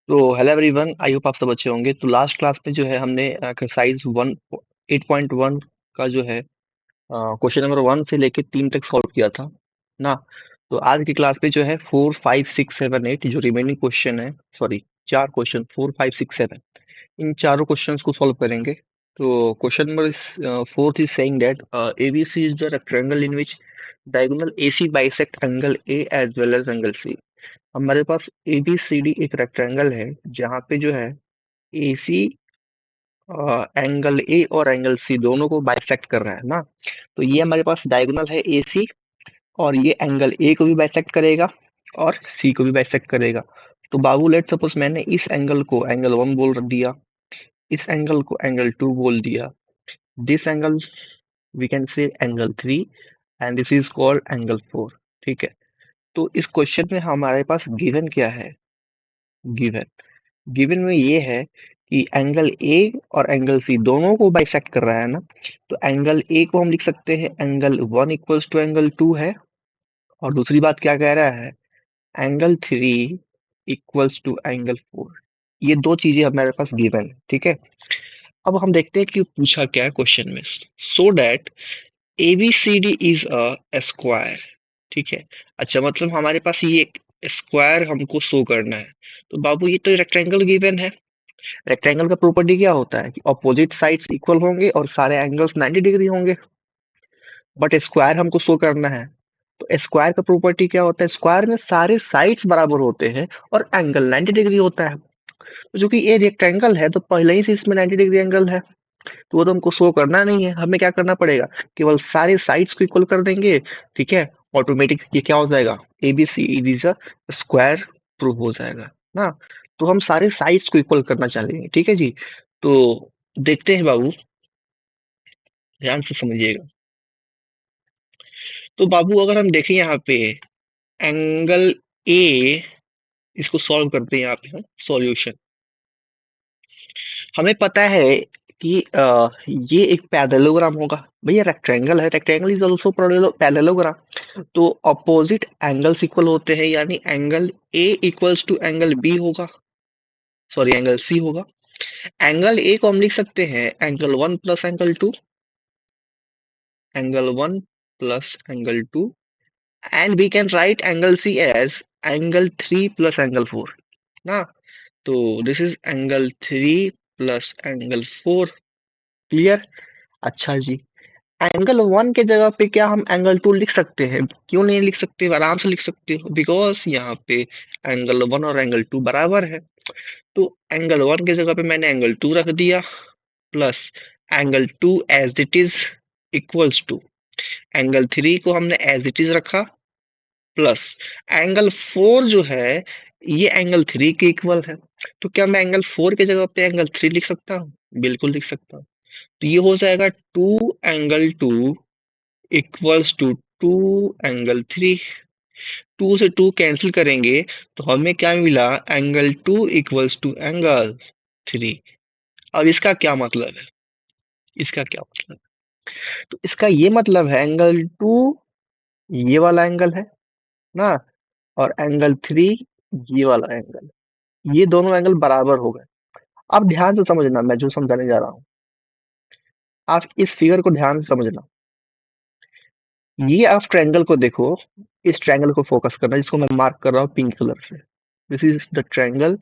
तो hello everyone, I hope आप सब अच्छे होंगे। तो लास्ट क्लास में जो है हमने एक्सरसाइज 8.1 का जो है क्वेश्चन नंबर 1 से लेके 3 तक सॉल्व किया था ना। तो आज की क्लास में जो है 4, 5, 6, 7, 8 जो रिमेनिंग क्वेश्चन है, सॉरी, चार क्वेश्चन 4, 5, 6, 7, इन चारों क्वेश्चंस को सॉल्व करेंगे। तो question number 4 is saying that ABC is the rectangle in which diagonal AC bisect angle A as well as angle C। हमारे पास ABCD एक रेक्टेंगल है जहाँ पे जो है AC एंगल ए और एंगल सी दोनों को बाइसेक्ट कर रहा है ना। तो ये हमारे पास डायगोनल है AC, और ये एंगल ए को भी बाइसेक्ट करेगा और सी को भी बाइसेक्ट करेगा। तो बाबू, लेट सपोज मैंने इस एंगल को एंगल 1 बोल दिया, इस एंगल को एंगल 2 बोल दिया, this angle we can say angle 3, and this is called angle 4। ठीक है। तो इस क्वेश्चन में हमारे पास गिवन क्या है? गिवन गिवन में ये है कि एंगल ए और एंगल सी दोनों को बाइसेक्ट कर रहा है ना। तो एंगल ए को हम लिख सकते हैं एंगल 1 इक्वल्स टू एंगल 2 है। और दूसरी बात क्या कह रहा है? Angle 3 equals to angle 4। ये दो चीजें हमारे पास गिवन है। ठीक है। अब हम देखते हैं कि पूछा क्या है क्वेश्चन में। So that ABCD is a square. ठीक है। अच्छा, मतलब हमारे पास ये एक स्क्वायर हमको शो करना है। तो बाबू, ये तो रेक्टेंगल गिवन है। रेक्टेंगल का प्रॉपर्टी क्या होता है कि ऑपोजिट साइड्स इक्वल होंगे और सारे एंगल्स 90 डिग्री होंगे। बट स्क्वायर हमको शो करना है। तो स्क्वायर का प्रॉपर्टी क्या होता है? स्क्वायर में सारे साइड्स बराबर होते हैं और एंगल 90 डिग्री होता है। तो चूंकि ये रेक्टेंगल है तो पहले ही से इसमें 90 डिग्री एंगल है। तो वो तो हमको शो करना नहीं है। हमें क्या करना पड़ेगा? केवल सारे साइड्स को इक्वल कर देंगे। ठीक है। ऑटोमेटिक ये क्या हो जाएगा? ABC is a square prove हो जाएगा ना। तो हम सारे साइड्स को इक्वल करना चाहेंगे। ठीक है जी। तो देखते हैं बाबू, ध्यान से समझिएगा। तो बाबू, अगर हम देखें यहाँ पे एंगल ए, इसको सॉल्व करते हैं यहाँ पे हम सॉल्यूशन। हमें पता है कि ये एक पैरेललोग्राम होगा। भैया रेक्टेंगल है, रेक्टेंगल इज आल्सो पैरेललोग्राम। तो अपोजिट एंगल्स इक्वल होते हैं, यानी angle A equals to angle B होगा, सॉरी एंगल सी होगा। एंगल ए को हम लिख सकते हैं angle 1 plus angle 2, angle 1 plus angle 2, and we can write angle C as angle 3 plus angle 4 ना। तो this is angle 3 plus angle 4। Clear? अच्छा जी। एंगल 1 के जगह पे क्या हम एंगल 2 लिख सकते हैं? क्यों नहीं लिख सकते? आराम से लिख सकते हो, बिकॉज यहाँ पे एंगल 1 और एंगल 2 बराबर है। तो एंगल 1 की जगह पे मैंने एंगल 2 रख दिया, plus angle 2 as it is equals to angle 3 को हमने एज इट इज रखा, प्लस एंगल 4 जो है ये एंगल 3 के इक्वल है। तो क्या मैं एंगल 4 की जगह पे एंगल 3 लिख सकता हूँ? बिल्कुल लिख सकता हूँ। तो ये हो जाएगा 2 एंगल 2 इक्वल्स टू 2 एंगल 3। 2 से 2 कैंसिल करेंगे तो हमें क्या मिला? Angle 2 equals to angle 3। अब इसका क्या मतलब है? इसका क्या मतलब? तो इसका ये मतलब है एंगल 2 ये वाला एंगल है ना, और एंगल 3 ये वाला एंगल, ये दोनों एंगल बराबर हो गए। अब ध्यान से समझना, मैं जो समझाने जा रहा हूँ, आप इस फिगर को ध्यान से समझना। ये आप ट्रायंगल को देखो, इस ट्रायंगल को फोकस करना, जिसको मैं मार्क कर रहा हूँ पिंक कलर से। This is the triangle,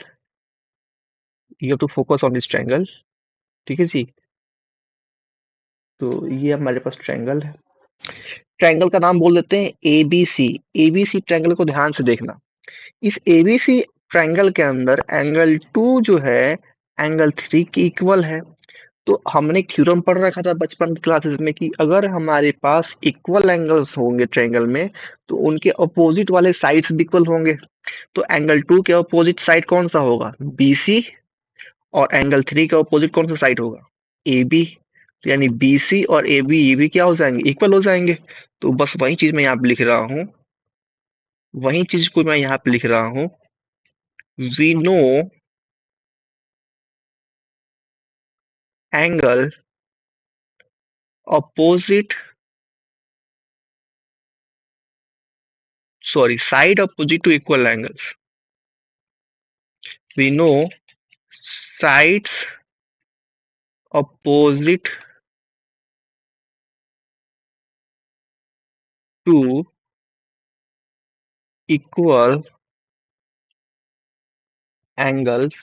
you have to focus on this triangle. ठीक है जी। तो ये हमारे पास ट्रायंगल है। ट्रायंगल का नाम बोल देते हैं ABC। ABC ट्रायंगल को ध्यान से देखना। इस ABC ट्रायंगल के अंदर एंगल 2 जो है एंगल 3 के इक्वल है। तो हमने थ्योरम पढ़ रखा था बचपन की क्लासेस में कि अगर हमारे पास इक्वल एंगल्स होंगे ट्रायंगल में, तो उनके अपोजिट वाले साइड्स भी इक्वल होंगे। तो एंगल 2 के अपोजिट साइड कौन सा होगा? BC। और एंगल 3 का अपोजिट कौन सा साइड होगा? AB। यानी BC और AB ये भी क्या हो जाएंगे? इक्वल हो जाएंगे। तो बस वही चीज मैं यहाँ पे लिख रहा हूँ, वही चीज को मैं यहाँ पे लिख रहा हूँ। We know angle opposite, sorry, side opposite to equal angles. we know sides opposite to equal angles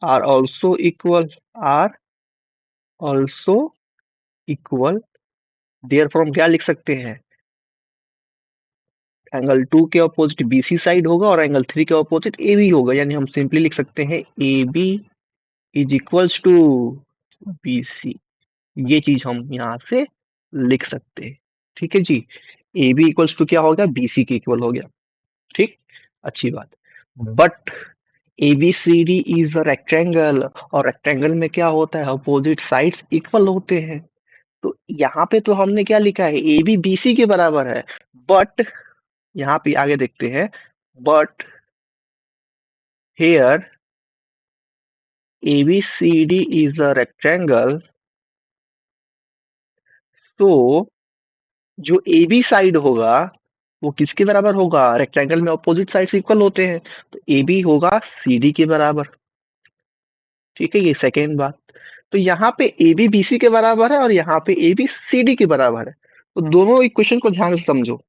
are also equal therefore हम क्या लिख सकते हैं, एंगल 2 के अपोजिट BC साइड होगा और एंगल 3 के अपोजिट AB होगा, यानी हम सिंपली लिख सकते हैं AB is equals to BC। ये चीज हम यहाँ से लिख सकते हैं। ठीक है जी, AB इक्वल्स टू क्या हो गया, BC के इक्वल हो गया। ठीक, अच्छी बात। But ABCD is a rectangle, और रेक्टेंगल में क्या होता है, अपोजिट साइड्स इक्वल होते हैं। तो यहाँ पे तो हमने क्या लिखा है, AB BC के बराबर है, बट यहाँ पे आगे देखते हैं, but here ABCD is a rectangle, तो जो AB साइड होगा वो किसके बराबर होगा, रेक्टेंगल में अपोजिट साइड्स इक्वल होते हैं, तो AB होगा CD के बराबर। ठीक है, ये सेकेंड बात। तो यहाँ पे AB BC के बराबर है और यहाँ पे AB CD के बराबर है, तो दोनों इक्वेशन को ध्यान से समझो।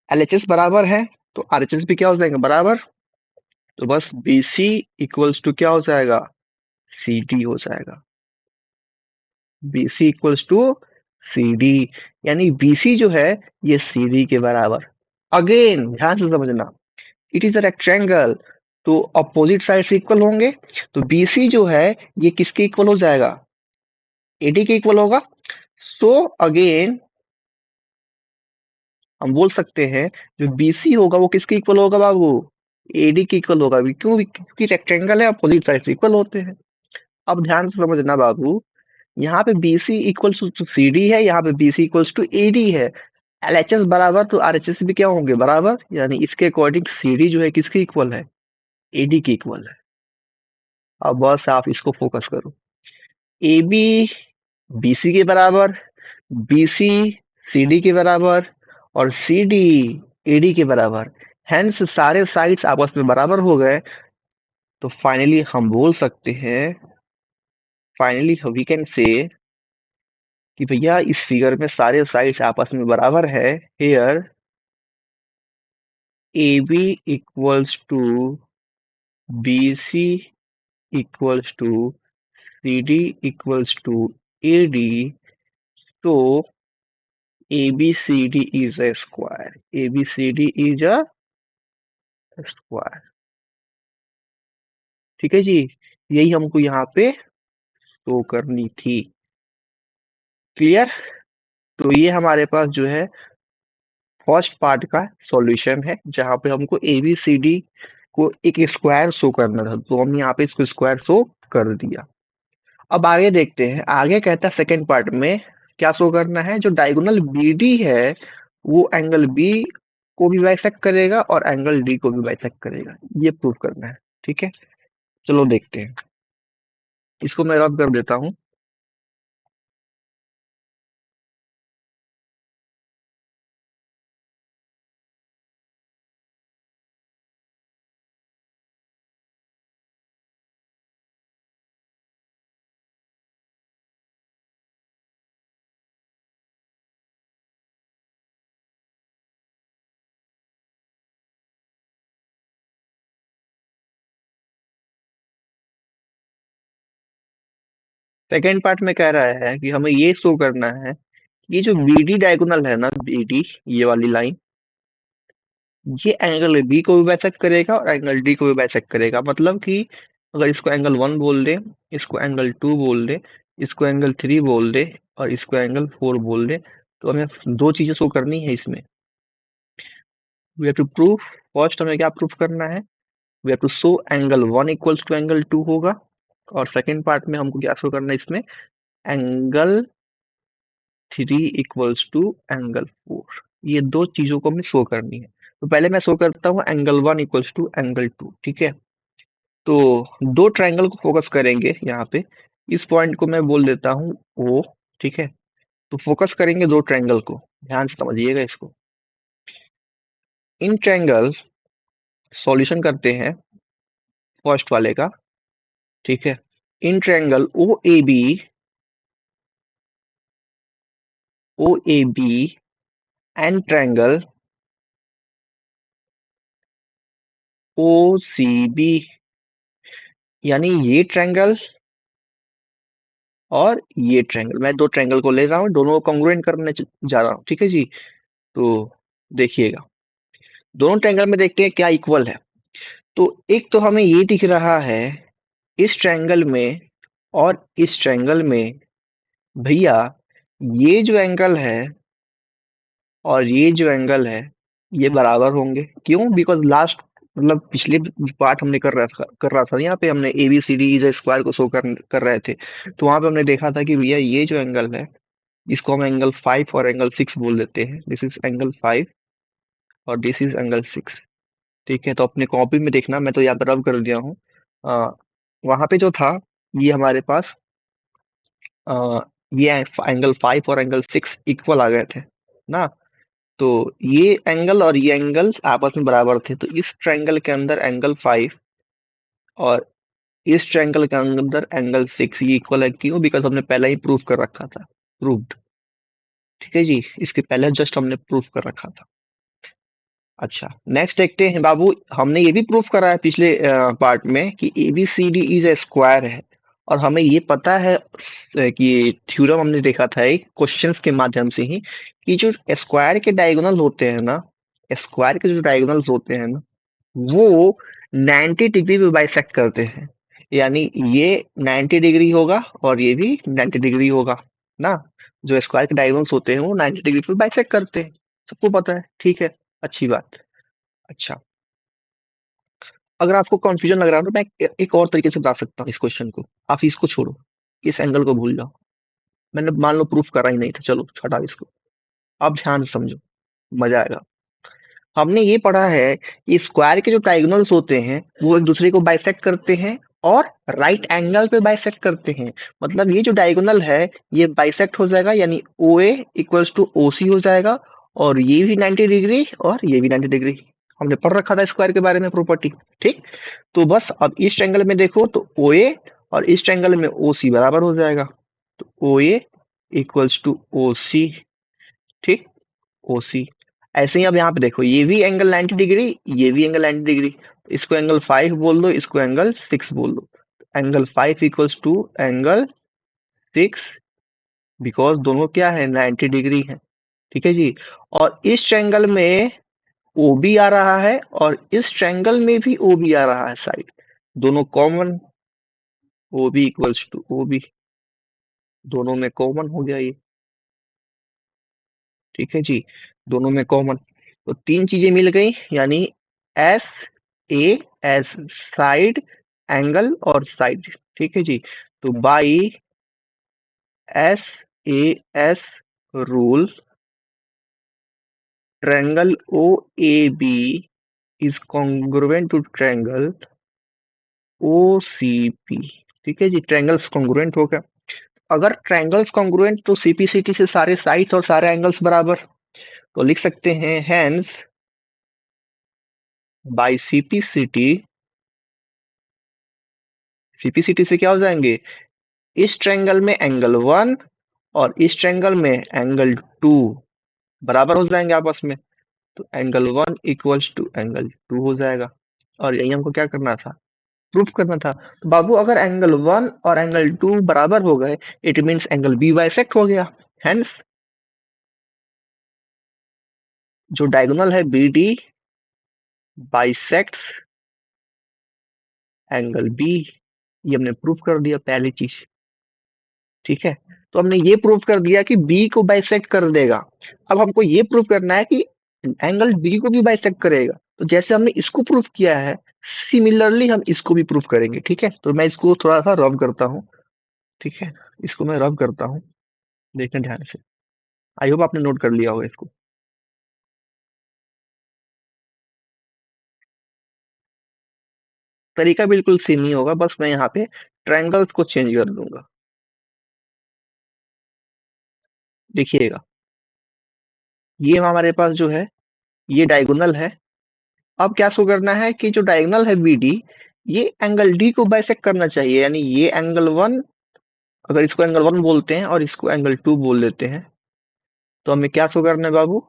LHS बराबर है तो RHS भी क्या हो जाएगा, बराबर। तो बस BC इक्वल्स टू क्या हो जाएगा, CD हो जाएगा। BC इक्वल्स टू CD, यानी BC जो है ये CD के बराबर। अगेन ध्यान से समझना, इट इज अ रेक्टेंगल, तो अपोजिट साइड इक्वल होंगे, तो BC जो है ये किसके इक्वल हो जाएगा, AD के इक्वल होगा। सो अगेन हम बोल सकते हैं जो BC होगा वो किसके इक्वल होगा बाबू, AD के इक्वल होगा। क्यों, क्योंकि रेक्टेंगल है, अपोजिट साइड इक्वल होते हैं। अब ध्यान से समझना बाबू, यहाँ पे BC इक्वल्स टू CD है, यहाँ पे BC इक्वल्स टू AD है। LHS बराबर तो RHS भी क्या होंगे, बराबर, यानी इसके अकॉर्डिंग CD जो है किसके इक्वल है, AD के इक्वल है। अब बस आप इसको फोकस करो, AB BC के बराबर, BC CD के बराबर और CD AD के बराबर, हेंस सारे साइड्स आपस में बराबर हो गए। तो फाइनली हम बोल सकते हैं, फाइनली वी कैन से कि भैया इस फिगर में सारे साइड्स आपस में बराबर है। Here AB equals to BC equals to CD equals to AD, so ABCD is a square, ABCD is a square। ठीक है जी, यही हमको यहाँ पे शो करनी थी। क्लियर, तो ये हमारे पास जो है फर्स्ट पार्ट का सॉल्यूशन है, जहाँ पे हमको ABCD को एक स्क्वायर शो करना था, तो हम यहाँ पे इसको स्क्वायर शो कर दिया। अब आगे देखते हैं, आगे कहता है सेकेंड पार्ट में क्या शो करना है, जो डायगोनल BD है वो एंगल B को भी बाइसेक्ट करेगा और एंगल D को भी बाइसेक्ट करेगा, ये प्रूव करना है। ठीक है, चलो देखते हैं, इसको मैं रब कर देता हूँ। सेकेंड पार्ट में कह रहा है कि हमें ये शो करना है, ये जो BD डायगोनल है ना, BD ये वाली लाइन, ये एंगल B को भी बाइसेक्ट करेगा और एंगल D को भी बाइसेक्ट करेगा। मतलब कि अगर इसको एंगल 1 बोल दे, इसको एंगल 2 बोल दे, इसको एंगल 3 बोल दे और इसको एंगल 4 बोल दे, तो हमें दो चीजें शो करनी है इसमें। We have to proof, first हमें क्या प्रूफ करना है, we have to show angle 1 equals to angle 2 होगा, और सेकेंड पार्ट में हमको क्या शो करना है इसमें, एंगल 3 इक्वल्स टू एंगल 4। ये दो चीजों को हमें शो करनी है। तो पहले मैं शो करता हूँ एंगल 1 इक्वल्स टू एंगल 2। ठीक है, तो दो ट्रायंगल को फोकस करेंगे यहाँ पे, इस पॉइंट को मैं बोल देता हूँ O। ठीक है, तो फोकस करेंगे दो ट्रायंगल को, ध्यान से समझिएगा इसको। इन ट्रायंगल सॉल्यूशन करते हैं फर्स्ट वाले का, ठीक है। In triangle O A B and triangle O C B, यानी ये ट्रायंगल और ये ट्रायंगल, मैं दो ट्रायंगल को ले रहा हूँ, दोनों को कॉन्ग्रुएंट करने जा रहा हूँ, ठीक है जी। तो देखिएगा, दोनों ट्रायंगल में देखते हैं क्या इक्वल है। तो एक तो हमें ये दिख रहा है इस ट्रायंगल में और इस ट्रायंगल में, भैया ये जो एंगल है और ये जो एंगल है ये बराबर होंगे। क्यों? बिकॉज लास्ट मतलब पिछले पार्ट हमने कर रहा था यहाँ पे हमने A B C D is square को शो कर रहे थे। तो वहां पे हमने देखा था कि भैया ये जो एंगल है इसको हम एंगल 5 और एंगल 6 बोल देते हैं। दिस इज एंगल 5 और दिस इज एंगल 6, ठीक है। तो अपने कॉपी में देखना, मैं तो यहाँ पे रब कर दिया हूँ। वहां पे जो था ये हमारे पास अ, ये एंगल 5 और एंगल 6 इक्वल आ गए थे ना। तो ये एंगल और ये एंगल आपस में बराबर थे। तो इस ट्रायंगल के अंदर एंगल 5 और इस ट्रायंगल के अंदर एंगल 6 ये इक्वल है। क्यों? बिकॉज हमने पहले ही प्रूफ कर रखा था, प्रूव्ड, ठीक है जी। इसके पहले जस्ट हमने प्रूफ कर रखा था। अच्छा, नेक्स्ट देखते हैं बाबू, हमने ये भी प्रूफ करा है पिछले पार्ट में कि एबीसीडी इज ए स्क्वायर है। और हमें ये पता है कि थ्योरम हमने देखा था एक क्वेश्चंस के माध्यम से ही कि जो स्क्वायर के डायगोनल होते हैं ना, स्क्वायर के जो डायगोनल्स होते हैं ना, वो 90 डिग्री पे बाइसेक्ट करते हैं। यानी ये 90 डिग्री होगा और ये भी 90 डिग्री होगा ना। जो स्क्वायर के डायगोनल्स होते हैं वो 90 डिग्री पे बाइसेक्ट करते हैं, सबको पता है, ठीक है। अच्छी बात। अच्छा, अगर आपको कंफ्यूजन लग रहा है तो मैं एक और तरीके से बता सकता हूँ इस क्वेश्चन को। आप इसको छोड़ो, इस एंगल को भूल जाओ। मैंने मान लो प्रूफ करा ही नहीं था, चलो छटाओ इसको। अब ध्यान से समझो, मजा आएगा। हमने ये पढ़ा है कि स्क्वायर के जो डायगोनल्स होते हैं वो एक दूसरे को बाइसेक्ट करते हैं और राइट एंगल पे बाइसेक्ट करते हैं। मतलब ये जो डायगोनल है ये बाइसेक्ट हो जाएगा, यानी ओ ए इक्वल्स टू ओ सी हो जाएगा। और ये भी 90 डिग्री और ये भी 90 डिग्री। हमने पढ़ रखा था स्क्वायर के बारे में प्रॉपर्टी, ठीक। तो बस अब इस ट्रायंगल में देखो तो ओ ए और इस ट्रायंगल में ओ सी बराबर हो जाएगा। तो ओ ए इक्वल्स टू ओ सी, ठीक, ओ सी। ऐसे ही अब यहाँ पे देखो ये भी एंगल 90 डिग्री, ये भी एंगल 90 डिग्री। इसको एंगल 5 बोल दो, इसको एंगल 6 बोल दो। Angle 5 equals to angle 6, because दोनों क्या है, 90 डिग्री है, ठीक है जी। और इस ट्रायंगल में ओ बी आ रहा है और इस ट्रायंगल में भी ओ बी आ रहा है साइड, दोनों common. O B equals to O B, दोनों में कॉमन हो गया ये, ठीक है जी। दोनों में कॉमन, तो तीन चीजें मिल गई, यानी S A S, side, angle और साइड, ठीक है जी। तो by S A S rule, triangle O A B is congruent to triangle O C P, ठीक है जी। ट्रायंगल्स कॉन्ग्रुएंट हो गया। अगर ट्रायंगल्स कॉन्ग्रुएंट तो सीपीसीटी से सारे साइड्स और सारे एंगल्स बराबर। तो लिख सकते हैं हेंस बाई सीपीसीटी, सीपीसीटी से क्या हो जाएंगे, इस ट्रायंगल में एंगल 1 और इस ट्रायंगल में एंगल 2 बराबर हो जाएंगे आपस में। तो एंगल 1 इक्वल्स टू एंगल 2 हो जाएगा। और यही हमको क्या करना था, प्रूफ करना था। तो बाबू अगर एंगल 1 और एंगल 2 बराबर हो गए, it means angle B bisect हो गया। हेंस जो डायगोनल है B D bisects angle B, ये हमने प्रूफ कर दिया पहली चीज, ठीक है। तो हमने ये प्रूफ कर दिया कि बी को बाइसेक्ट कर देगा। अब हमको ये प्रूफ करना है कि एंगल डी को भी बाइसेक्ट करेगा। तो जैसे हमने इसको प्रूफ किया है, सिमिलरली हम इसको भी प्रूफ करेंगे, ठीक है। तो मैं इसको थोड़ा सा रब करता हूँ, ठीक है। इसको मैं रब करता हूँ, देखना ध्यान से। आई होप आपने नोट कर लिया होगा इसको। तरीका बिल्कुल सेम ही होगा, बस मैं यहाँ पे ट्रायंगल्स को चेंज कर दूंगा। देखिएगा, ये हमारे पास जो है ये डायगोनल है, अब क्या शो करना है कि जो डायगोनल है बी डी, ये एंगल डी को बाइसेक्ट करना चाहिए, यानी ये एंगल वन, अगर इसको एंगल वन बोलते हैं और इसको एंगल टू बोल देते हैं, तो हमें क्या शो करना है बाबू,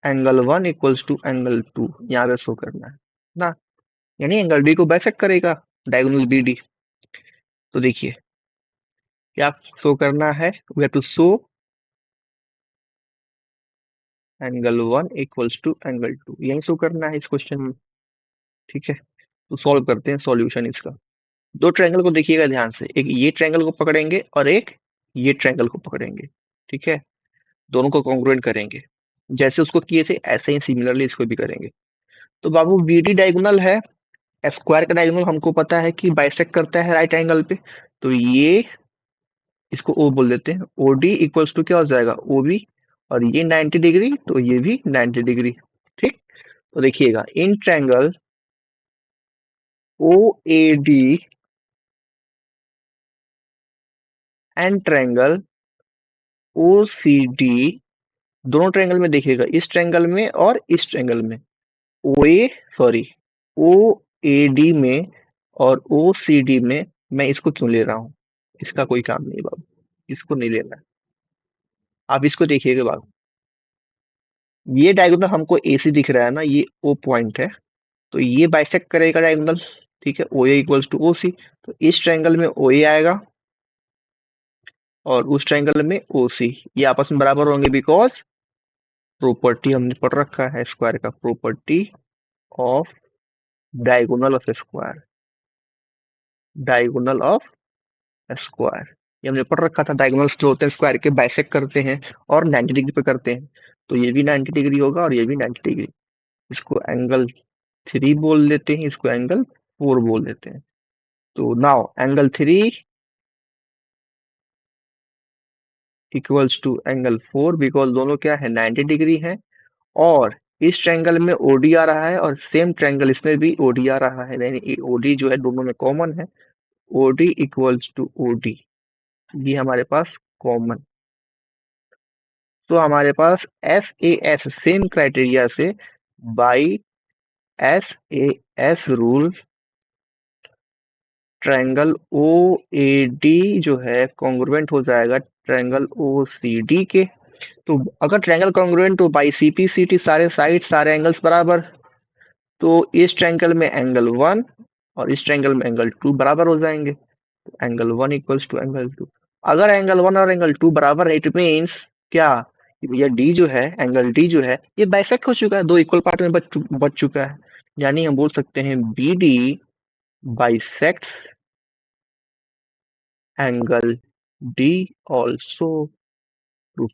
angle one equals to angle two, यहाँ पे शो करना है ना, यानी एंगल डी को बाइसेक्ट करेगा डायगोनल बी डी। तो देखिए क्या शो करना है, we have to show angle one equals to angle two, यही शो करना है इस क्वेश्चन में। ठीक है, तो सॉल्व करते हैं सॉल्यूशन इसका। दो ट्रायंगल को देखिएगा ध्यान से, एक ये ट्रायंगल को पकड़ेंगे और एक ये ट्रायंगल को पकड़ेंगे। ठीक है, दोनों को कॉन्ग्रुएंट करेंगे, जैसे उसको किए थे ऐसे ही सिमिलरली इसको भी करेंगे। तो बाबू बीडी डायगोनल है, स्क्वायर का डायगोनल हमको पता है कि बाइसेक्ट करता है राइट एंगल पे, तो ये इसको ओ बोल देते हैं, ओडी इक्वल्स टू क्या हो जाएगा, ओबी, और ये 90 डिग्री तो ये भी 90 डिग्री। ठीक, तो देखिएगा in triangle O A D and triangle O C D, दोनों ट्रायंगल में देखिएगा, इस ट्रायंगल में और इस ट्रायंगल में, ओ ए सॉरी ओ ए डी में और ओ सी डी में, मैं इसको क्यों ले रहा हूं, इसका कोई काम नहीं बाबू, इसको नहीं लेना है। आप इसको देखिएगा बाबू, ये डायगोनल हमको ए सी दिख रहा है ना, ये ओ पॉइंट है, तो ये बाइसेक्ट करेगा डायगोनल। ठीक है, ओ ए इक्वल्स टू ओ सी, तो इस ट्रायंगल में ओ ए आएगा और उस ट्रायंगल में ओ सी, ये आपस में बराबर होंगे, बिकॉज प्रॉपर्टी हमने पढ़ रखा है स्क्वायर का, property of diagonal of square, diagonal of square, ये हमने पढ़ रखा था, डायगोनल्स जो होते हैं स्क्वायर के बाइसेक्ट करते हैं और 90 डिग्री पे करते हैं, तो ये भी 90 डिग्री होगा और ये भी 90 डिग्री। इसको एंगल थ्री बोल देते हैं, इसको एंगल फोर बोल देते हैं। तो now angle three equals to angle four, because दोनों क्या है 90 डिग्री है, और इस ट्रायंगल में ओडी आ रहा है और सेम ट्रायंगल इसमें भी ओडी आ रहा है, यानी ओडी जो है दोनों में कॉमन है, ओडी इक्वल्स टू ओडी, ये हमारे पास कॉमन। तो हमारे पास S A S same criteria से by S A S rule triangle O A D जो है कॉन्ग्रुएंट हो जाएगा ट्रायंगल ओ सी डी के। तो अगर ट्रायंगल कॉन्ग्रुएंट हो by C P C T, सारे साइड सारे एंगल्स बराबर, तो इस ट्रायंगल में एंगल वन और इस ट्रायंगल में एंगल टू बराबर हो जाएंगे, angle one equals to angle two. अगर एंगल वन और एंगल टू बराबर है, इट मीन्स क्या, कि भैया डी जो है, एंगल डी जो है ये बाइसेक्ट हो चुका है, दो इक्वल पार्ट में बच चुका है, यानी हम बोल सकते हैं B D bisects angle D also. Proof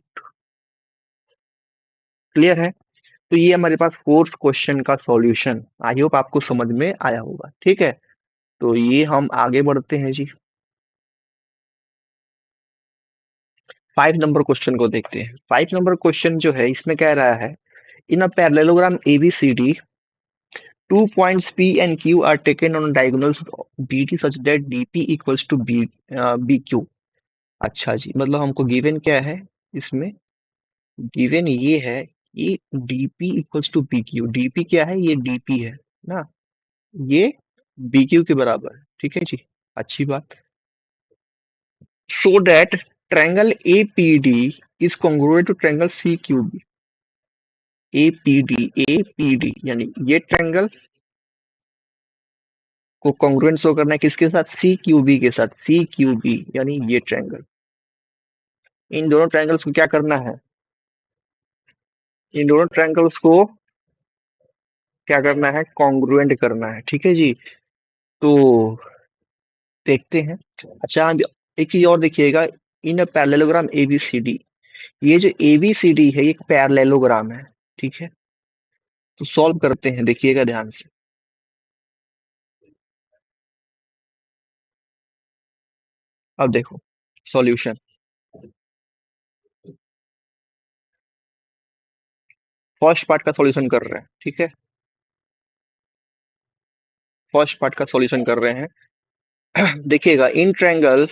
clear है। तो ये हमारे पास फोर्थ क्वेश्चन का सॉल्यूशन, आई होप आपको समझ में आया होगा। ठीक है, तो ये हम आगे बढ़ते हैं जी, 5 नंबर क्वेश्चन को देखते हैं। 5 नंबर क्वेश्चन जो है इसमें कह रहा है, इन a parallelogram ABCD 2 points P and Q are taken on diagonals BD such that DP equals to BQ। अच्छा जी, मतलब हमको गिवन क्या है इसमें, गिवन ये है कि DP equals to BQ, DP क्या है, ये DP है ना, ये BQ के बराबर है। ठीक है जी, अच्छी बात। So that triangle APD is congruent to triangle CQB। APD यानी ये ट्रायंगल को कॉन्ग्रुएंट शो करना है किसके साथ, सी क्यू बी के साथ, सी क्यू बी यानी ये ट्रायंगल। इन दोनों ट्रायंगल्स को क्या करना है, इन दोनों ट्रायंगल्स को क्या करना है, कॉन्ग्रुएंट करना है। ठीक है जी, तो देखते हैं। अच्छा एक चीज और देखिएगा, इन पैरेललोग्राम एबीसीडी, ये जो एबीसीडी है ये एक पैरेललोग्राम है। ठीक है, तो सॉल्व करते हैं, देखिएगा ध्यान से। अब देखो सॉल्यूशन, फर्स्ट पार्ट का सॉल्यूशन कर रहे हैं। ठीक है, फर्स्ट पार्ट का सॉल्यूशन कर रहे हैं। देखिएगा in triangle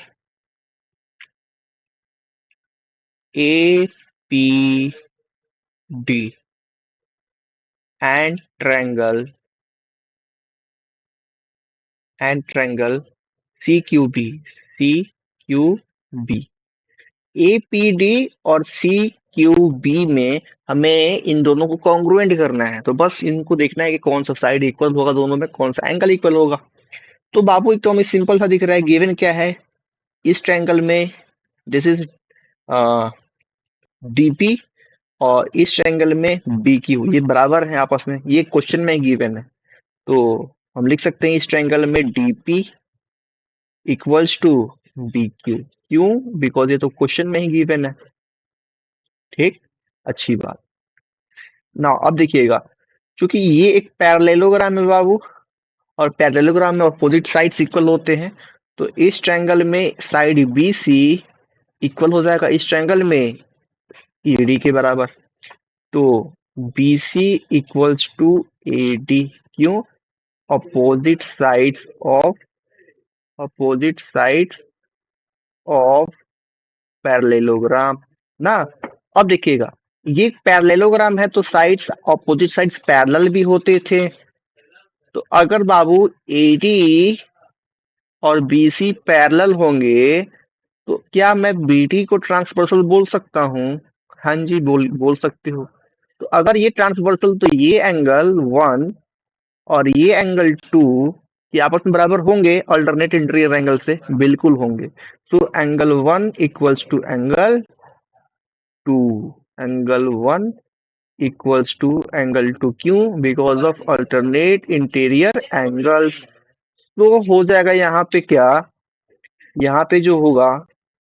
A P D and triangle and triangle C Q B, C Q B. APD और सी क्यू बी में हमें इन दोनों को कॉन्ग्रुएंट करना है, तो बस इनको देखना है कि कौन सा साइड इक्वल होगा, दोनों में कौन सा एंगल इक्वल होगा। तो बाबू एक तो हमें सिंपल सा दिख रहा है, गिवन क्या है इस ट्रायंगल में, दिस इज डीपी, और इस ट्रायंगल में बी क्यू, ये बराबर है आपस में, ये क्वेश्चन में गिवन है। तो हम लिख सकते हैं इस ट्रायंगल में DP equals to B Q. क्यों? बिकॉज ये तो क्वेश्चन में ही गिवन है। ठीक, अच्छी बात। ना अब देखिएगा, क्योंकि ये एक पैरेललोग्राम है बाबू, और पैरेललोग्राम में अपोजिट साइड्स इक्वल होते हैं, तो इस ट्रायंगल में साइड बी सी इक्वल हो जाएगा इस ट्रायंगल में ईडी के बराबर। तो B C equals to A D. क्यों? Opposite sides of opposite side of parallelogram ना। अब देखिएगा, ये पैरेललोग्राम है तो साइड्स, अपोजिट साइड्स पैरेलल भी होते थे। तो अगर बाबू एडी और बीसी पैरेलल होंगे, तो क्या मैं बीडी को ट्रांसवर्सल बोल सकता हूँ? हाँ जी, बोल बोल सकते हो। तो अगर ये ट्रांसवर्सल, तो ये एंगल 1 और ये एंगल 2 ये आपस में बराबर होंगे अल्टरनेट इंटीरियर एंगल से? बिल्कुल होंगे। तो angle 1 equals to angle 2, angle 1 equals to angle 2। क्यों? Because of alternate interior angles. तो हो जाएगा यहाँ पे क्या, यहाँ पे जो होगा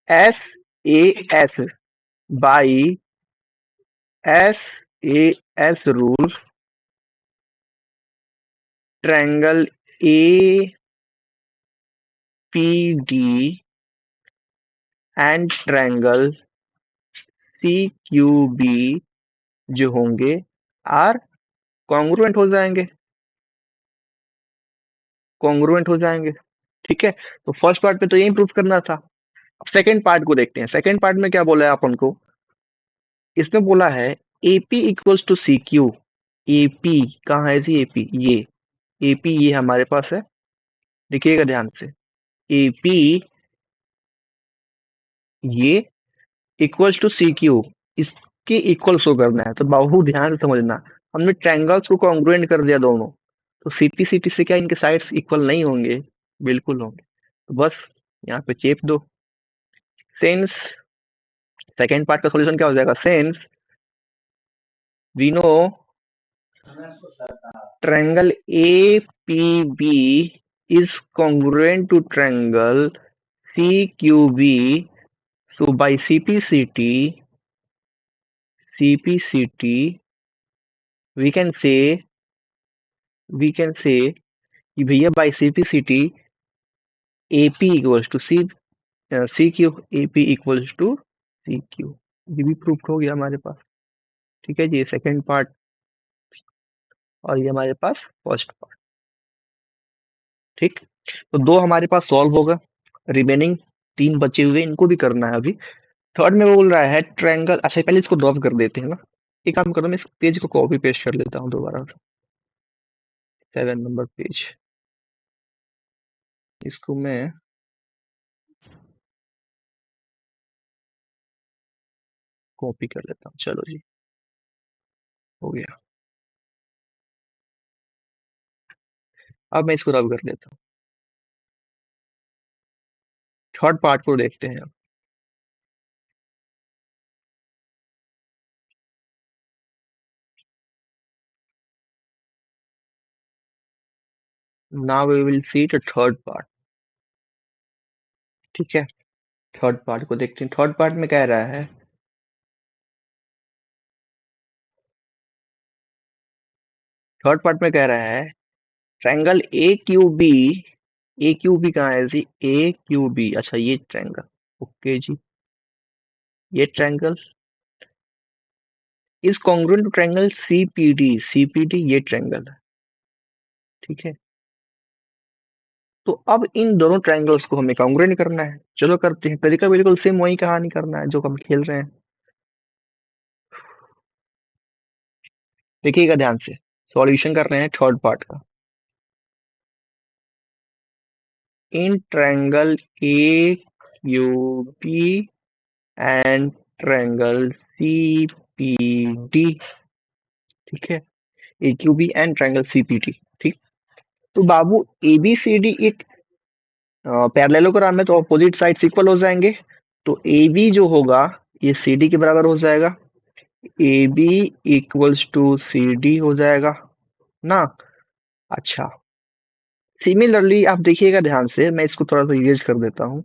S A S by S A S rule, triangle A P D and triangle C Q B जो होंगे आर कॉन्ग्रुएंट हो जाएंगे, कॉन्ग्रुएंट हो जाएंगे। ठीक है, तो फर्स्ट पार्ट में तो यही प्रूफ करना था। अब सेकेंड पार्ट को देखते हैं। सेकेंड पार्ट में क्या बोला है अपन को, इसमें बोला है AP equals to C Q. AP कहाँ है जी? एपी ये, एपी ये हमारे पास है, देखिएगा ध्यान से। एपी ये इक्वल्स टू सी क्यू, इसके इक्वल शो करना है। तो बाबू ध्यान से समझना, हमने ट्रायंगल्स को कॉन्ग्रुएंट कर दिया दोनों, तो सीपी सीटी से क्या इनके साइड्स इक्वल नहीं होंगे? बिल्कुल होंगे। तो बस यहाँ पे चेप दो। सिंस सेकेंड पार्ट का सॉल्यूशन क्या हो जाएगा, since we know triangle APB is congruent to triangle CQB. So by CPCT, we can say कि भैया by CPCT AP equals to CQ, AP equals to CQ। ये भी प्रूफ हो गया हमारे पास। ठीक है जी, सेकेंड पार्ट, और ये हमारे पास फर्स्ट पार्ट। ठीक, तो दो हमारे पास सॉल्व होगा, रिमेनिंग तीन बचे हुए इनको भी करना है अभी। थर्ड में वो बोल रहा है ट्रायंगल, अच्छा पहले इसको ड्रॉप कर देते हैं ना। एक काम करो, मैं इस पेज को कॉपी पेस्ट कर लेता हूँ दोबारा, 7 नंबर पेज, इसको मैं कॉपी कर लेता हूँ। चलो जी, हो गया। अब मैं इसको रब कर लेता हूँ। थर्ड पार्ट को देखते हैं। Now we will see the third part. ठीक है, थर्ड पार्ट को देखते हैं। थर्ड पार्ट में कह रहा है, थर्ड पार्ट में कह रहा है triangle A Q B. A Q B कहाँ है जी? ए क्यू बी, अच्छा ये ट्रायंगल, ओके जी, ये triangle is congruent to triangle CPD. CPD ये ट्रायंगल है। ठीक है, तो अब इन दोनों ट्रायंगल्स को हमें कॉन्ग्रुएंट करना है। चलो करते हैं, तरीका बिल्कुल सेम वही कहानी करना है जो हम खेल रहे हैं। देखिएगा ध्यान से, सॉल्यूशन कर रहे हैं थर्ड पार्ट का। in triangle AQB and triangle CPD, ठीक है, AQB एंड ट्रायंगल CPD, ठीक। तो बाबू ABCD एक पैरेललोग्राम है तो अपोजिट साइड्स इक्वल हो जाएंगे। तो AB जो होगा ये CD के बराबर हो जाएगा, AB इक्वल्स टू CD हो जाएगा ना। अच्छा, सिमिलरली आप देखिएगा ध्यान से, मैं इसको थोड़ा सा इरेज कर देता हूँ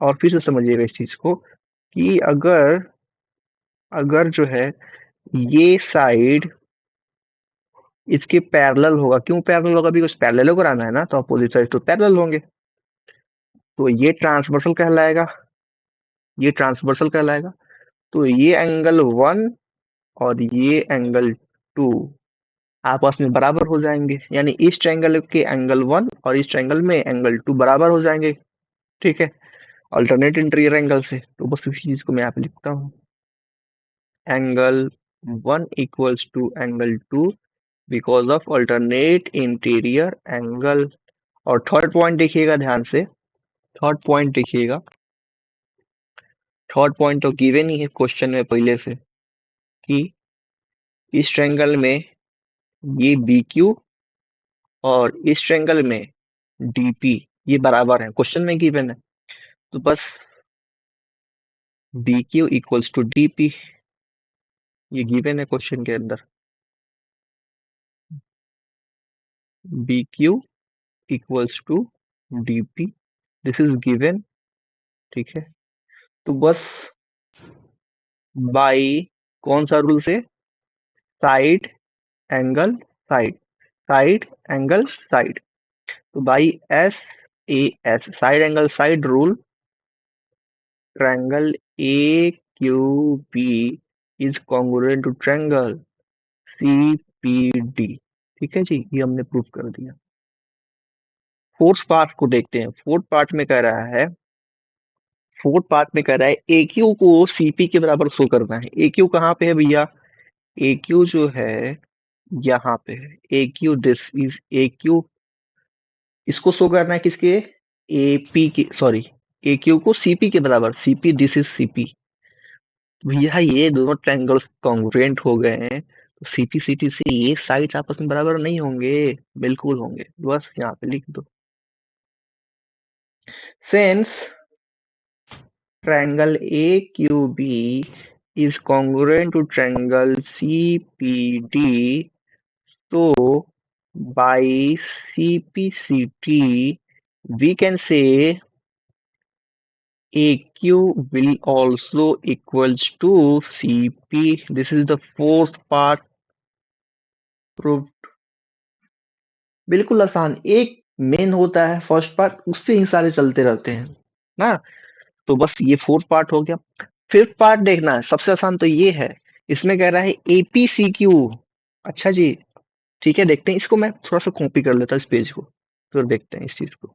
और फिर से समझिएगा इस चीज को कि अगर अगर जो है ये साइड इसके पैरेलल होगा, क्यों पैरेलल होगा, बिकॉज पैरेललोग्राम है ना, तो अपोजिट साइड तो पैरेलल होंगे, तो ये ट्रांसवर्सल कहलाएगा, ये ट्रांसवर्सल कहलाएगा। तो ये एंगल 1 और ये एंगल 2 आपस में बराबर हो जाएंगे, यानी इस ट्रायंगल के एंगल 1 और इस ट्रायंगल में एंगल 2 बराबर हो जाएंगे, ठीक है, अल्टरनेट इंटीरियर एंगल से। तो बस इसी चीज को मैं यहाँ पे लिखता हूँ, angle 1 equals to angle 2 because of alternate interior angle. और थर्ड पॉइंट देखिएगा ध्यान से, थर्ड पॉइंट देखिएगा, थर्ड पॉइंट तो गिवन ही है क्वेश्चन में पहले से कि इस ट्रायंगल में ये BQ और इस ट्रायंगल में DP ये बराबर है, क्वेश्चन में गिवन है। तो बस BQ इक्वल्स टू DP ये गिवन है क्वेश्चन के अंदर, BQ equals to DP, this is given, ठीक है। तो बस बाई कौन सा रूल से, side angle side, side angle side, तो by SAS side angle side rule, triangle AQB is congruent to triangle CPD, ठीक है जी, ये हमने प्रूफ कर दिया। फोर्थ पार्ट को देखते हैं, फोर्थ पार्ट में कह रहा है, फोर्थ पार्ट में कह रहा है AQ को CP के बराबर शो करना है। AQ कहाँ पे है भैया, AQ जो है यहाँ पे है, AQ दिस इज AQ, इसको शो करना है किसके, AP के, सॉरी AQ को CP के बराबर, CP दिस इज CP। भैया ये दोनों ट्रायंगल्स कॉन्ग्रुएंट हो गए हैं, तो CP CT से ये साइड्स आपस में बराबर नहीं होंगे, बिल्कुल होंगे, बस यहाँ पे लिख दो। Since triangle AQB is congruent to triangle CPD, so by CPCT we can say AQ will also equals to CP. This is the fourth part proved. बिल्कुल आसान, एक मेन होता है फर्स्ट पार्ट, उससे ही सारे चलते रहते हैं ना। तो बस ये फोर्थ पार्ट हो गया। फिफ्थ पार्ट देखना है, सबसे आसान तो ये है, इसमें कह रहा है APCQ। अच्छा जी, ठीक है, देखते हैं इसको, मैं थोड़ा सा कॉपी कर लेता हूँ इस पेज को, फिर देखते हैं इस चीज को।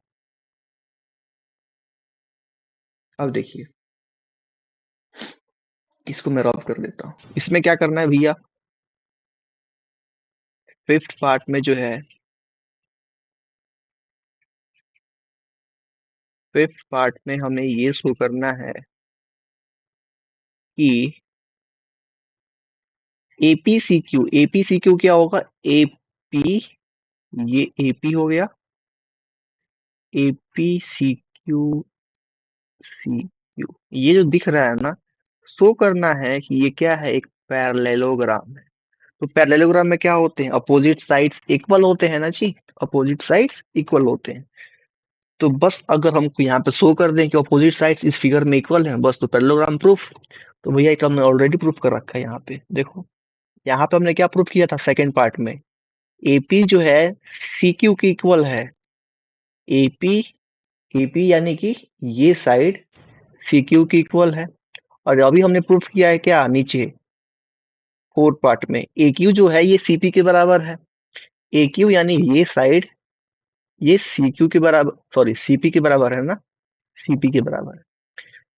अब देखिए, इसको मैं रब कर लेता हूँ। इसमें क्या करना है भैया, फिफ्थ पार्ट में जो है, फिफ्थ पार्ट में हमें ये शो करना है कि APCQ क्या होगा, AP, ये AP हो गया, APCQ CQ, ये जो दिख रहा है ना, शो करना है कि ये क्या है, एक पैरेललोग्राम है। तो पैरेललोग्राम में क्या होते हैं, अपोजिट साइड्स इक्वल होते हैं ना जी, अपोजिट साइड्स इक्वल होते हैं। तो बस अगर हमको यहाँ पे शो कर दें कि अपोजिट साइड्स इस फिगर में इक्वल हैं, बस तो पैरेललोग्राम प्रूफ। तो भैया एक हमने ऑलरेडी प्रूफ कर रखा है, यहाँ पे देखो, यहाँ पे हमने क्या प्रूफ किया था सेकेंड पार्ट में, AP जो है CQ की इक्वल है, AP AP यानी कि ये साइड CQ की इक्वल है। और अभी हमने प्रूफ किया है क्या नीचे फोर्थ पार्ट में, AQ जो है ये CP के बराबर है, AQ यानी ये साइड ये CQ के बराबर, सॉरी CP के बराबर है ना, CP के बराबर है।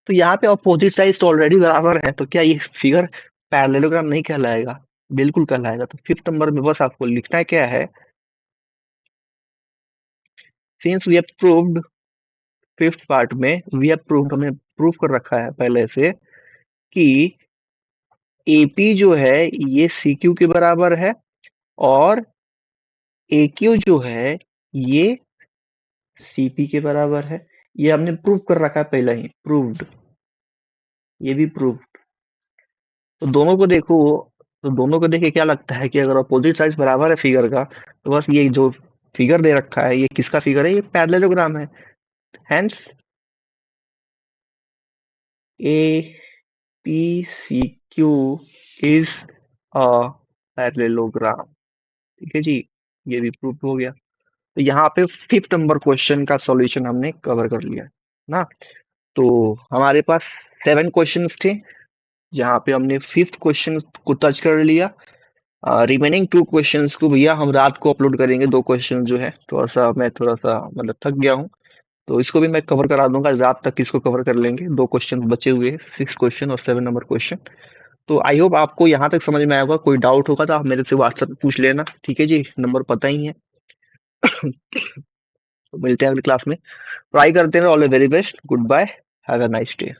तो यहाँ पे अपोजिट साइड तो ऑलरेडी बराबर है, तो क्या ये फिगर पैरेललोग्राम नहीं कहलाएगा, बिल्कुल कहलाएगा। तो फिफ्थ नंबर में बस आपको लिखना है क्या है, since we have proved fifth part में वी हैव प्रूव्ड, हमने प्रूव कर रखा है पहले से कि एपी जो है ये सीक्यू के बराबर है और AQ जो है ये CP के बराबर है। ये हमने प्रूव कर रखा है पहले ही, प्रूव्ड, ये भी प्रूव्ड। तो दोनों को देखो, तो दोनों को देख के क्या लगता है कि अगर अपोजिट साइड बराबर है फिगर का, तो बस ये जो फिगर दे रखा है ये किसका फिगर है, ये पैरेललोग्राम है। Hence APCQ is a parallelogram. ठीक है जी, ये भी प्रूव हो गया। तो यहाँ पे फिफ्थ नंबर क्वेश्चन का सॉल्यूशन हमने कवर कर लिया ना। तो हमारे पास 7 क्वेश्चंस थे, जहाँ पे हमने फिफ्थ क्वेश्चन को टच कर लिया। रिमेनिंग 2 क्वेश्चंस को भैया हम रात को अपलोड करेंगे। 2 क्वेश्चन जो है थोड़ा सा मतलब थक गया हूँ, तो इसको भी मैं कवर करा दूंगा, रात तक इसको कवर कर लेंगे। 2 क्वेश्चन बचे हुए हैं, 6 क्वेश्चन और 7 नंबर क्वेश्चन। तो आई होप आपको यहाँ तक समझ में आया होगा। कोई डाउट होगा तो आप मेरे से व्हाट्सएप पे पूछ लेना, ठीक है जी, नंबर पता ही है। तो मिलते हैं अगली क्लास में। ट्राई करते हैं। All the very best, goodbye, have a nice day.